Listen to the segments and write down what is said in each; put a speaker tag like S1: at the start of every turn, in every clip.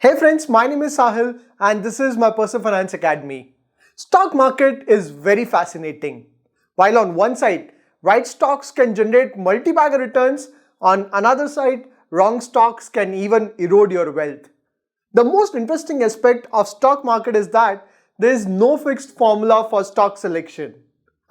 S1: Hey friends, my name is Sahil and this is my Personal Finance Academy. Stock market is very fascinating. While on one side, right stocks can generate multi-bagger returns, on another side, wrong stocks can even erode your wealth. The most interesting aspect of stock market is that there is no fixed formula for stock selection.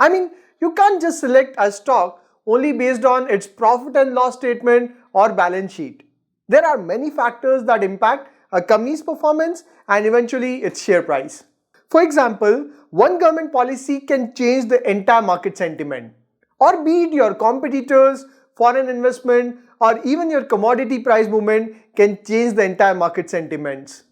S1: You can't just select a stock only based on its profit and loss statement or balance sheet. There are many factors that impact a company's performance and eventually its share price. For example, one government policy can change the entire market sentiment, or be it your competitors, foreign investment, or even your commodity price movement can change the entire market sentiments.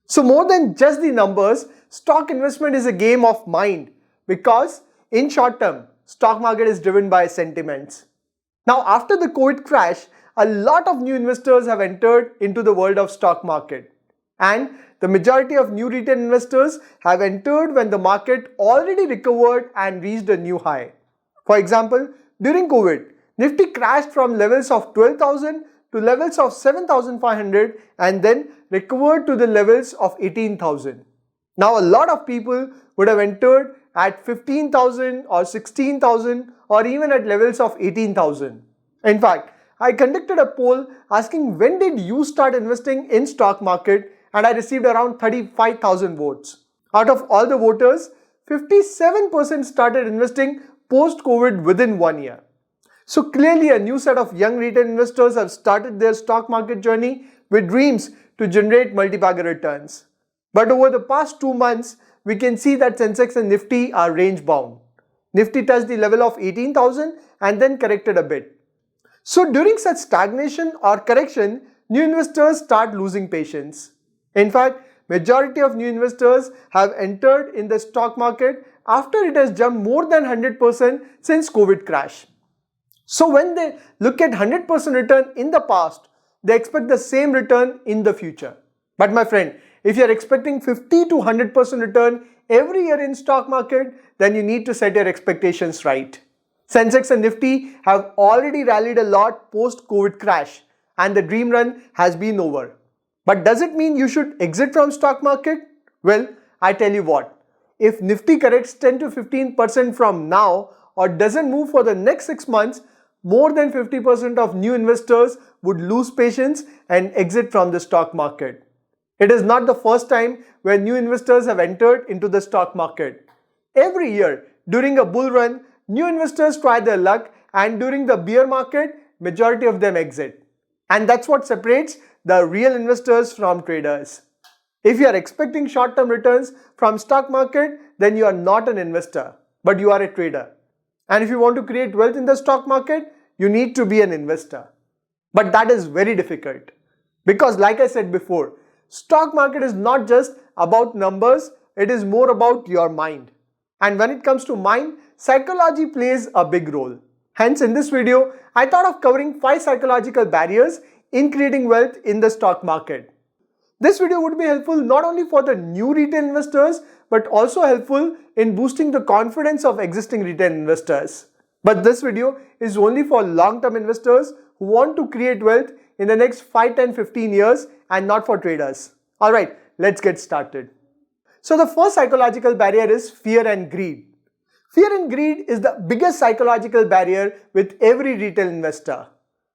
S1: So more than just the numbers, stock investment is a game of mind because in short term, stock market is driven by sentiments. Now after the COVID crash, a lot of new investors have entered into the world of stock market. And the majority of new retail investors have entered when the market already recovered and reached a new high. For example, during COVID, Nifty crashed from levels of 12,000 to levels of 7,500 and then recovered to the levels of 18,000. Now a lot of people would have entered at 15,000 or 16,000 or even at levels of 18,000. In fact, I conducted a poll asking when did you start investing in stock market and I received around 35,000 votes. Out of all the voters, 57% started investing post-COVID within 1 year. So clearly a new set of young retail investors have started their stock market journey with dreams to generate multi-bagger returns. But over the past 2 months, we can see that Sensex and Nifty are range bound. Nifty touched the level of 18,000 and then corrected a bit. So during such stagnation or correction, new investors start losing patience. In fact, majority of new investors have entered in the stock market after it has jumped more than 100% since COVID crash. So when they look at 100% return in the past, they expect the same return in the future. But my friend, if you are expecting 50 to 100% return every year in stock market, then you need to set your expectations right. Sensex and Nifty have already rallied a lot post-COVID crash and the dream run has been over. But does it mean you should exit from stock market? Well, I tell you what, if Nifty corrects 10 to 15% from now or doesn't move for the next 6 months, more than 50% of new investors would lose patience and exit from the stock market. It is not the first time where new investors have entered into the stock market. Every year, during a bull run, new investors try their luck and during the bear market, majority of them exit. And that's what separates the real investors from traders. If you are expecting short-term returns from stock market, then you are not an investor, but you are a trader. And if you want to create wealth in the stock market, you need to be an investor. But that is very difficult because like I said before, stock market is not just about numbers, it is more about your mind. And when it comes to mind, psychology plays a big role. Hence in this video, I thought of covering 5 psychological barriers in creating wealth in the stock market. This video would be helpful not only for the new retail investors but also helpful in boosting the confidence of existing retail investors. But this video is only for long-term investors who want to create wealth in the next 5, 10, 15 years and not for traders. Alright, let's get started. So the first psychological barrier is fear and greed. Fear and greed is the biggest psychological barrier with every retail investor.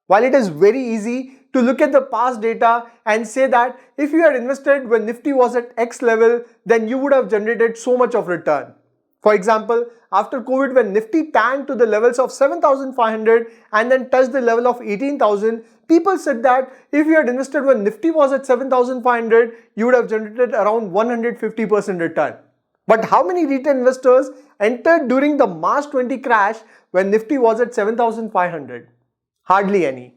S1: While it is very easy to look at the past data and say that if you had invested when Nifty was at X level, then you would have generated so much of return. For example, after COVID when Nifty tanked to the levels of 7,500 and then touched the level of 18,000, people said that if you had invested when Nifty was at 7,500, you would have generated around 150% return. But how many retail investors entered during the March 20 crash when Nifty was at 7,500? Hardly any.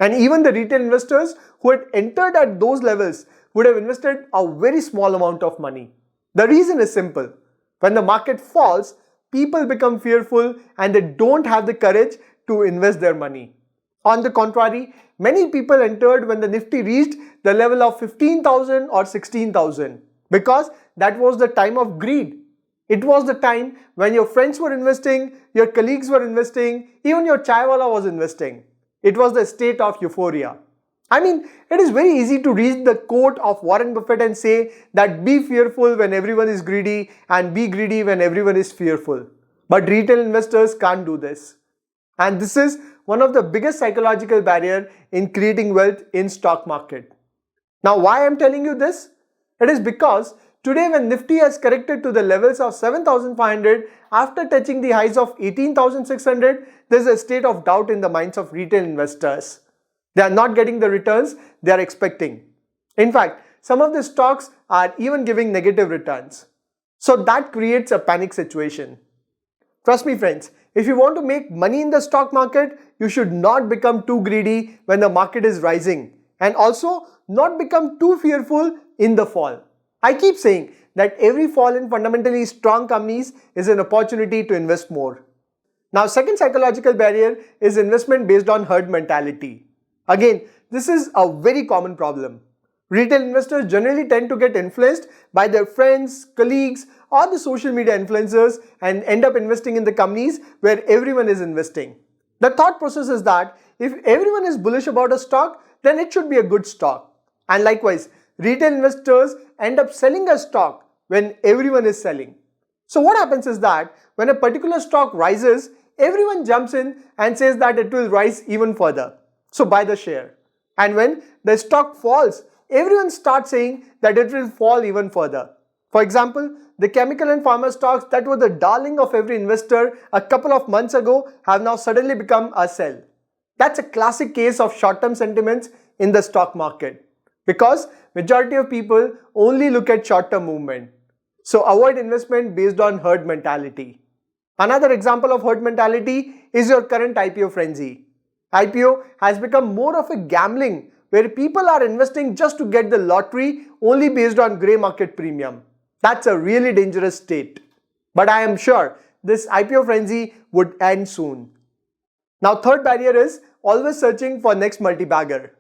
S1: And even the retail investors who had entered at those levels would have invested a very small amount of money. The reason is simple. When the market falls, people become fearful and they don't have the courage to invest their money. On the contrary, many people entered when the Nifty reached the level of 15,000 or 16,000 because that was the time of greed. It was the time when your friends were investing, your colleagues were investing, even your chaiwala was investing. It was the state of euphoria. I mean, it is very easy to read the quote of Warren Buffett and say that be fearful when everyone is greedy and be greedy when everyone is fearful. But retail investors can't do this. And this is one of the biggest psychological barrier in creating wealth in stock market. Now, why I'm telling you this? It is because today when Nifty has corrected to the levels of 7,500 after touching the highs of 18,600, there's a state of doubt in the minds of retail investors. They are not getting the returns they are expecting. In fact, some of the stocks are even giving negative returns. So that creates a panic situation. Trust me friends, if you want to make money in the stock market, you should not become too greedy when the market is rising and also not become too fearful in the fall. I keep saying that every fall in fundamentally strong companies is an opportunity to invest more. Now, second psychological barrier is investment based on herd mentality. Again, this is a very common problem. Retail investors generally tend to get influenced by their friends, colleagues, or the social media influencers and end up investing in the companies where everyone is investing. The thought process is that if everyone is bullish about a stock, then it should be a good stock. And likewise, retail investors end up selling a stock when everyone is selling. So what happens is that when a particular stock rises, everyone jumps in and says that it will rise even further. So buy the share. And when the stock falls, everyone starts saying that it will fall even further. For example, the chemical and pharma stocks that were the darling of every investor a couple of months ago have now suddenly become a sell. That's a classic case of short-term sentiments in the stock market because majority of people only look at short-term movement. So avoid investment based on herd mentality. Another example of herd mentality is your current IPO frenzy. IPO has become more of a gambling where people are investing just to get the lottery only based on grey market premium. That's a really dangerous state. But I am sure this IPO frenzy would end soon. Now, third barrier is always searching for next multi-bagger.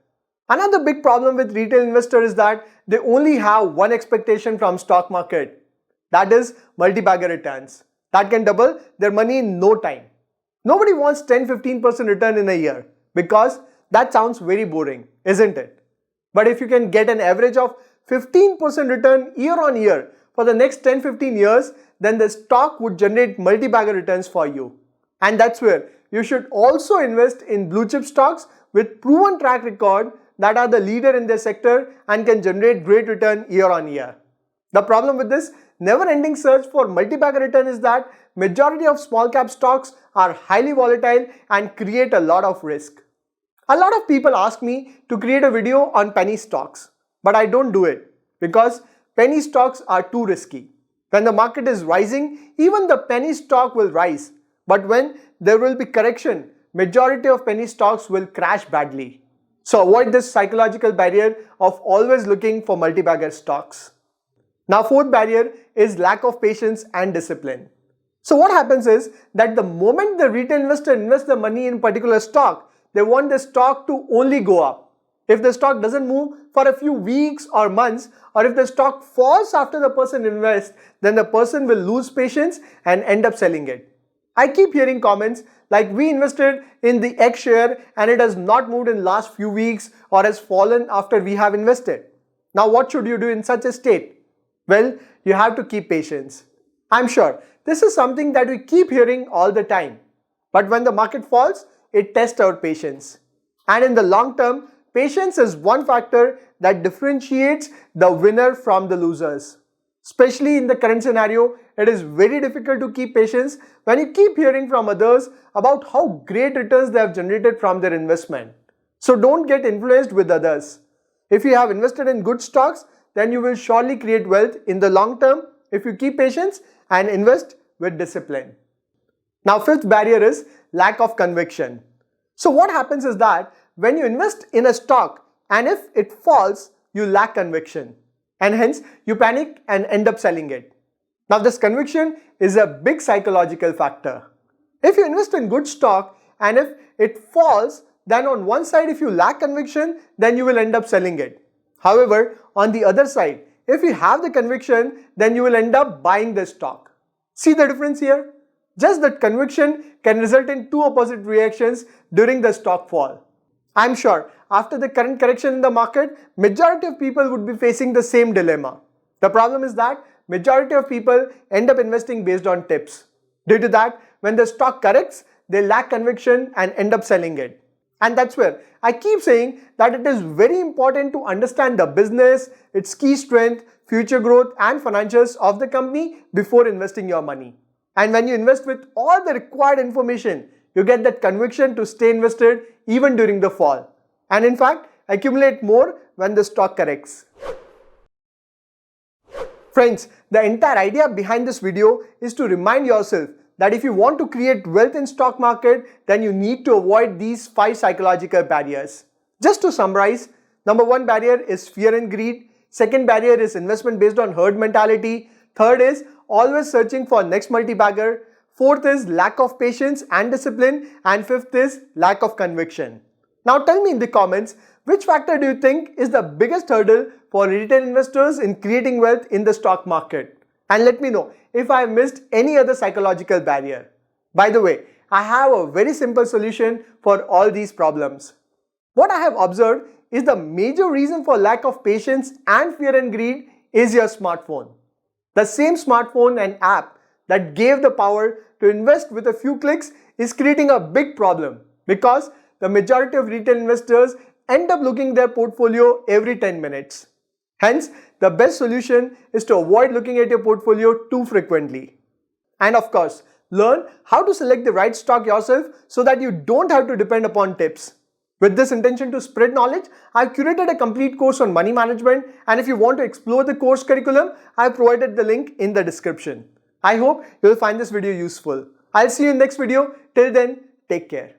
S1: Another big problem with retail investors is that they only have one expectation from stock market. That is multi-bagger returns. That can double their money in no time. Nobody wants 10-15% return in a year because that sounds very boring, isn't it? But if you can get an average of 15% return year on year for the next 10-15 years, then the stock would generate multi-bagger returns for you. And that's where you should also invest in blue chip stocks with proven track record that are the leader in their sector and can generate great return year on year. The problem with this never-ending search for multi-bagger return is that majority of small cap stocks are highly volatile and create a lot of risk. A lot of people ask me to create a video on penny stocks, but I don't do it because penny stocks are too risky. When the market is rising, even the penny stock will rise, but when there will be correction, majority of penny stocks will crash badly. So avoid this psychological barrier of always looking for multi-bagger stocks. Now, fourth barrier is lack of patience and discipline. So what happens is that the moment the retail investor invests the money in particular stock, they want the stock to only go up. If the stock doesn't move for a few weeks or months, or if the stock falls after the person invests, then the person will lose patience and end up selling it. I keep hearing comments like we invested in the X share and it has not moved in last few weeks or has fallen after we have invested. Now what should you do in such a state? Well, you have to keep patience. I'm sure this is something that we keep hearing all the time. But when the market falls, it tests our patience. And in the long term, patience is one factor that differentiates the winner from the losers. Especially in the current scenario, it is very difficult to keep patience when you keep hearing from others about how great returns they have generated from their investment. So don't get influenced with others. If you have invested in good stocks, then you will surely create wealth in the long term if you keep patience and invest with discipline. Now, fifth barrier is lack of conviction. So what happens is that when you invest in a stock and if it falls, you lack conviction and hence you panic and end up selling it. Now, this conviction is a big psychological factor. If you invest in good stock and if it falls, then on one side if you lack conviction, then you will end up selling it. However, on the other side, if you have the conviction, then you will end up buying the stock. See the difference here? Just that conviction can result in two opposite reactions during the stock fall. I'm sure after the current correction in the market, majority of people would be facing the same dilemma. The problem is that majority of people end up investing based on tips. Due to that, when the stock corrects, they lack conviction and end up selling it. And that's where I keep saying that it is very important to understand the business, its key strength, future growth and financials of the company before investing your money. And when you invest with all the required information, you get that conviction to stay invested even during the fall. And in fact, accumulate more when the stock corrects. Friends, the entire idea behind this video is to remind yourself that if you want to create wealth in stock market, then you need to avoid these 5 psychological barriers. Just to summarize, number 1 barrier is fear and greed. Second barrier is investment based on herd mentality. Third is always searching for next multi-bagger. Fourth is lack of patience and discipline. And fifth is lack of conviction. Now tell me in the comments, which factor do you think is the biggest hurdle for retail investors in creating wealth in the stock market? And let me know if I missed any other psychological barrier. By the way, I have a very simple solution for all these problems. What I have observed is the major reason for lack of patience and fear and greed is your smartphone. The same smartphone and app that gave the power to invest with a few clicks is creating a big problem because the majority of retail investors end up looking at their portfolio every 10 minutes. Hence, the best solution is to avoid looking at your portfolio too frequently. And of course, learn how to select the right stock yourself so that you don't have to depend upon tips. With this intention to spread knowledge, I've curated a complete course on money management, and if you want to explore the course curriculum, I've provided the link in the description. I hope you'll find this video useful. I'll see you in the next video. Till then, take care.